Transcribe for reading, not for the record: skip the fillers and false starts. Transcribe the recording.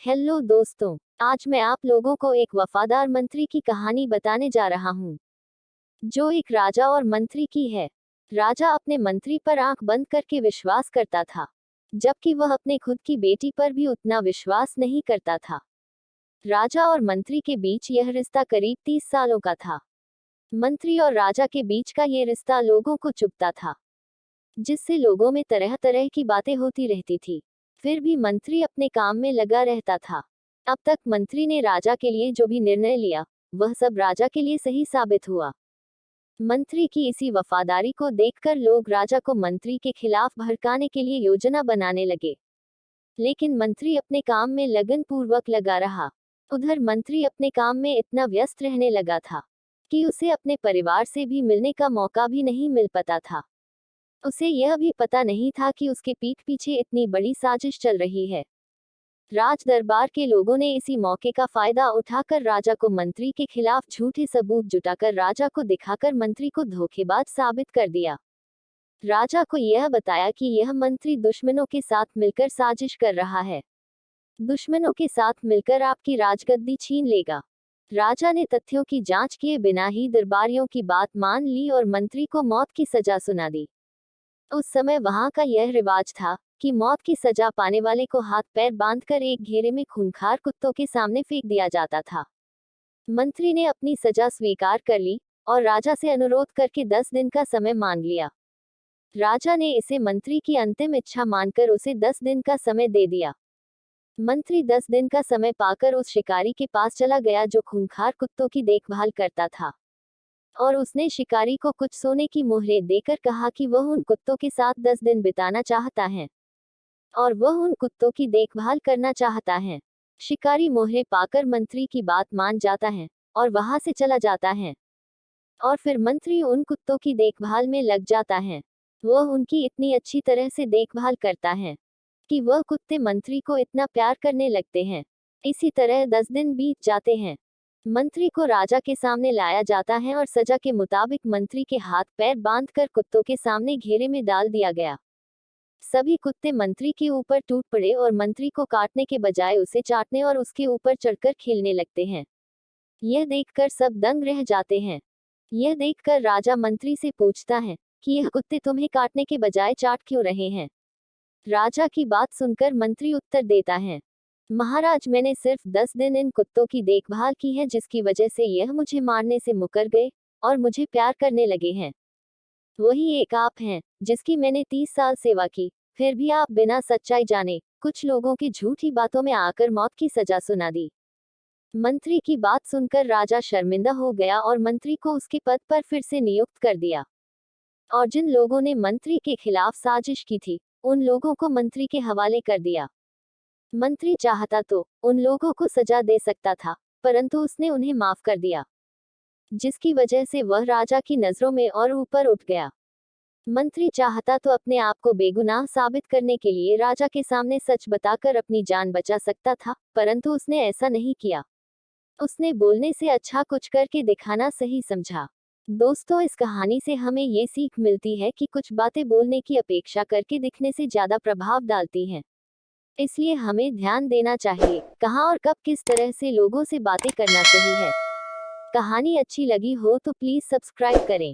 Hello दोस्तों, आज मैं आप लोगों को एक वफादार मंत्री की कहानी बताने जा रहा हूँ, जो एक राजा और मंत्री की है। राजा अपने मंत्री पर आंख बंद करके विश्वास करता था, जबकि वह अपने खुद की बेटी पर भी उतना विश्वास नहीं करता था। राजा और मंत्री के बीच यह रिश्ता करीब 30 सालों का था। मंत्री और राजा के बीच का ये रिश्ता लोगों को चुभता था, जिससे लोगों में तरह तरह की बातें होती रहती थी। फिर भी मंत्री अपने काम में लगा रहता था। अब तक मंत्री ने राजा के लिए जो भी निर्णय लिया, वह सब राजा के लिए सही साबित हुआ। मंत्री की इसी वफादारी को देखकर लोग राजा को मंत्री के खिलाफ भड़काने के लिए योजना बनाने लगे। लेकिन मंत्री अपने काम में लगन पूर्वक लगा रहा। उधर मंत्री अपने काम में इतना व्यस्त रहने लगा था कि उसे अपने परिवार से भी मिलने का मौका भी नहीं मिल पाता था। उसे यह भी पता नहीं था कि उसके पीठ पीछे इतनी बड़ी साजिश चल रही है। राज दरबार के लोगों ने इसी मौके का फायदा उठाकर राजा को मंत्री के खिलाफ झूठे सबूत जुटाकर राजा को दिखाकर मंत्री को धोखेबाज साबित कर दिया। राजा को यह बताया कि यह मंत्री दुश्मनों के साथ मिलकर साजिश कर रहा है। दुश्मनों के साथ मिलकर आपकी राजगद्दी छीन लेगा। राजा ने तथ्यों की जांच किए बिना ही दरबारियों की बात मान ली और मंत्री को मौत की सजा सुना दी। उस समय वहां का यह रिवाज था कि मौत की सजा पाने वाले को हाथ पैर बांधकर एक घेरे में खूंखार कुत्तों के सामने फेंक दिया जाता था। मंत्री ने अपनी सजा स्वीकार कर ली और राजा से अनुरोध करके 10 दिन का समय मांग लिया। राजा ने इसे मंत्री की अंतिम इच्छा मानकर उसे 10 दिन का समय दे दिया। मंत्री 10 दिन का समय पाकर उस शिकारी के पास चला गया जो खूंखार कुत्तों की देखभाल करता था, और उसने शिकारी को कुछ सोने की मोहरें देकर कहा कि वह उन कुत्तों के साथ 10 दिन बिताना चाहता है और वह उन कुत्तों की देखभाल करना चाहता है। शिकारी मोहरें पाकर मंत्री की बात मान जाता है और वहां से चला जाता है, और फिर मंत्री उन कुत्तों की देखभाल में लग जाता है। वह उनकी इतनी अच्छी तरह से देखभाल करता है कि वह कुत्ते मंत्री को इतना प्यार करने लगते हैं। इसी तरह 10 दिन बीत जाते हैं। मंत्री को राजा के सामने लाया जाता है और सजा के मुताबिक मंत्री के हाथ पैर बांधकर कुत्तों के सामने घेरे में डाल दिया गया। सभी कुत्ते मंत्री के ऊपर टूट पड़े और मंत्री को काटने के बजाय उसे चाटने और उसके ऊपर चढ़कर खेलने लगते हैं। यह देखकर सब दंग रह जाते हैं। यह देखकर राजा मंत्री से पूछता है कि यह कुत्ते तुम्हें काटने के बजाय चाट क्यों रहे हैं। राजा की बात सुनकर मंत्री उत्तर देता है, महाराज, मैंने सिर्फ 10 दिन इन कुत्तों की देखभाल की है, जिसकी वजह से यह मुझे मारने से मुकर गए और मुझे प्यार करने लगे हैं। वही एक आप हैं, जिसकी मैंने 30 साल सेवा की, फिर भी आप बिना सच्चाई जाने कुछ लोगों की झूठी बातों में आकर मौत की सजा सुना दी। मंत्री की बात सुनकर राजा शर्मिंदा हो गया और मंत्री को उसके पद पर फिर से नियुक्त कर दिया। और जिन लोगों ने मंत्री के खिलाफ साजिश की थी, उन लोगों को मंत्री के हवाले कर दिया। मंत्री चाहता तो उन लोगों को सजा दे सकता था, परंतु उसने उन्हें माफ कर दिया, जिसकी वजह से वह राजा की नजरों में और ऊपर उठ गया। मंत्री चाहता तो अपने आप को बेगुनाह साबित करने के लिए राजा के सामने सच बताकर अपनी जान बचा सकता था, परंतु उसने ऐसा नहीं किया। उसने बोलने से अच्छा कुछ करके दिखाना सही समझा। दोस्तों, इस कहानी से हमें ये सीख मिलती है कि कुछ बातें बोलने की अपेक्षा करके दिखने से ज्यादा प्रभाव डालती हैं। इसलिए हमें ध्यान देना चाहिए कहाँ और कब किस तरह से लोगों से बातें करना सही है। कहानी अच्छी लगी हो तो प्लीज सब्सक्राइब करें।